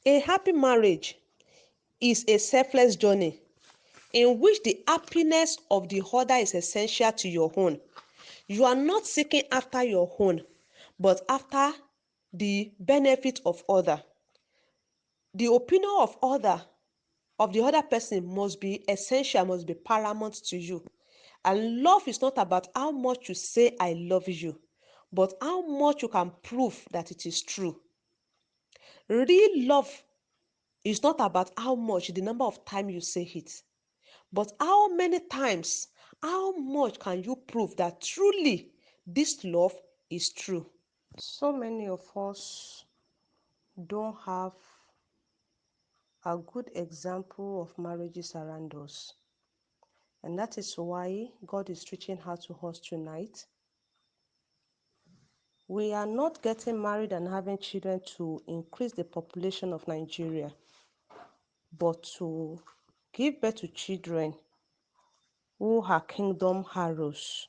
A happy marriage is a selfless journey in which the happiness of the other is essential to your own. You are not seeking after your own, but after the benefit of other. The opinion of the other person must be essential, must be paramount to you. And love is not about how much you say I love you, but how much you can prove that it is true. Real love is not about how much, the number of times you say it, but how many times, how much can you prove that truly this love is true? So many of us don't have a good example of marriages around us. And that is why God is reaching out to us tonight. We are not getting married and having children to increase the population of Nigeria, but to give birth to children who are kingdom arrows,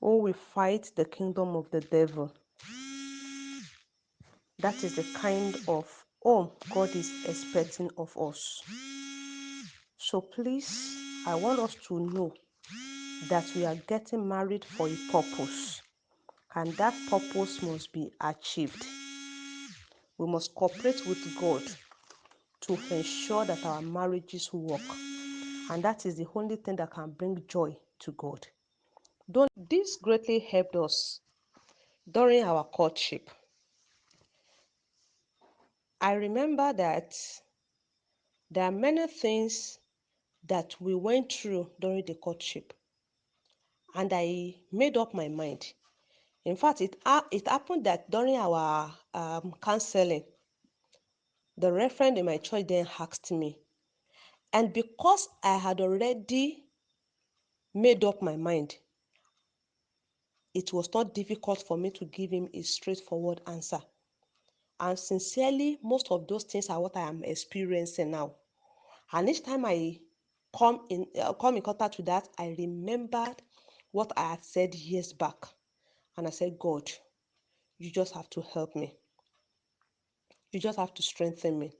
who will fight the kingdom of the devil. That is the kind of home God is expecting of us. So please, I want us to know that we are getting married for a purpose, and that purpose must be achieved. We must cooperate with God to ensure that our marriages work, and that is the only thing that can bring joy to God. This greatly helped us during our courtship. I remember that there are many things that we went through during the courtship, and I made up my mind. In fact, it happened that during our counseling, the reverend in my church then asked me, and because I had already made up my mind, it was not difficult for me to give him a straightforward answer. And sincerely, most of those things are what I am experiencing now. And each time I come in contact with that, I remembered what I had said years back. And I said, God, you just have to help me. You just have to strengthen me.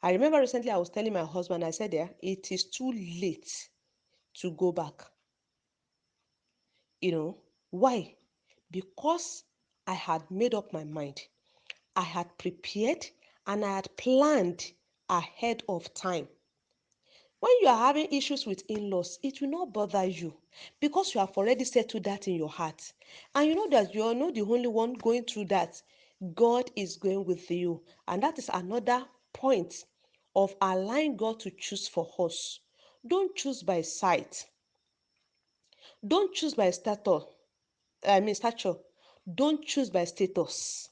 I remember recently I was telling my husband, I said, it is too late to go back. Why? Because I had made up my mind. I had prepared and I had planned ahead of time. When you are having issues with in-laws, it will not bother you because you have already settled that in your heart. And you know that you are not the only one going through that. God is going with you. And that is another point of allowing God to choose for us. Don't choose by sight. Don't choose by stature. Don't choose by status.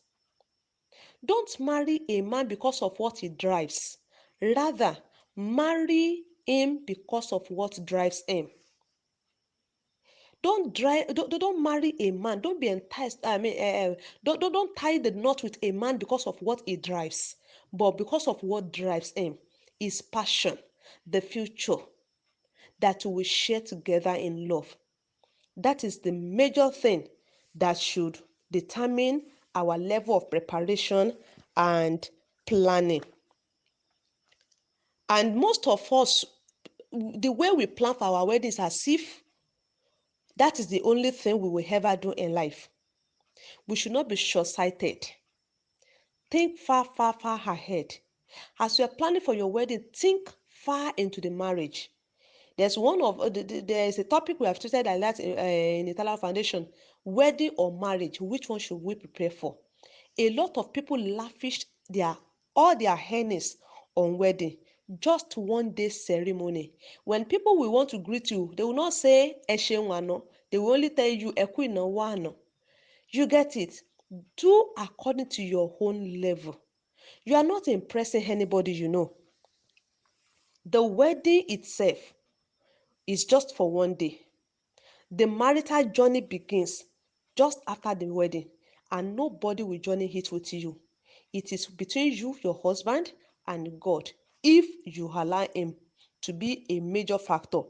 Don't marry a man because of what he drives. Rather, marry him because of what drives him. Don't marry a man. Don't be enticed. Don't tie the knot with a man because of what he drives, but because of what drives him. His passion, the future that we share together in love. That is the major thing that should determine our level of preparation and planning. And most of us, the way we plan for our wedding is as if that is the only thing we will ever do in life. We should not be short-sighted. Think far, far, far ahead. As you are planning for your wedding, think far into the marriage. There is a topic we have treated like that in Italian Foundation: wedding or marriage. Which one should we prepare for? A lot of people lavish all their earnings on wedding, just one day ceremony. When people will want to greet you, they will not say ẹ ṣeun àná. They will only tell you ẹ kú ìnáwó àná. You get it? Do according to your own level. You are not impressing anybody you know. The wedding itself is just for one day. The marital journey begins just after the wedding, and nobody will journey it with you. It is between you, your husband, and God, if you allow him to be a major factor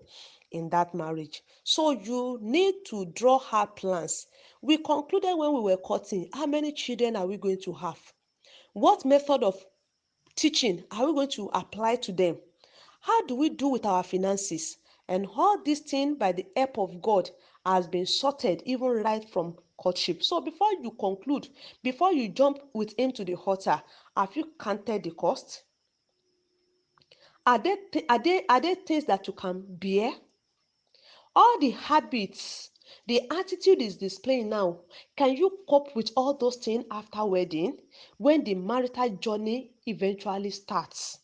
in that marriage. So you need to draw hard plans. We concluded when we were courting, how many children are we going to have? What method of teaching are we going to apply to them? How do we do with our finances? And all these things, by the help of God, has been sorted even right from courtship. So before you conclude, before you jump with him to the altar, have you counted the cost? Are they things that you can bear? All the habits, the attitude is displaying now. Can you cope with all those things after wedding when the marital journey eventually starts?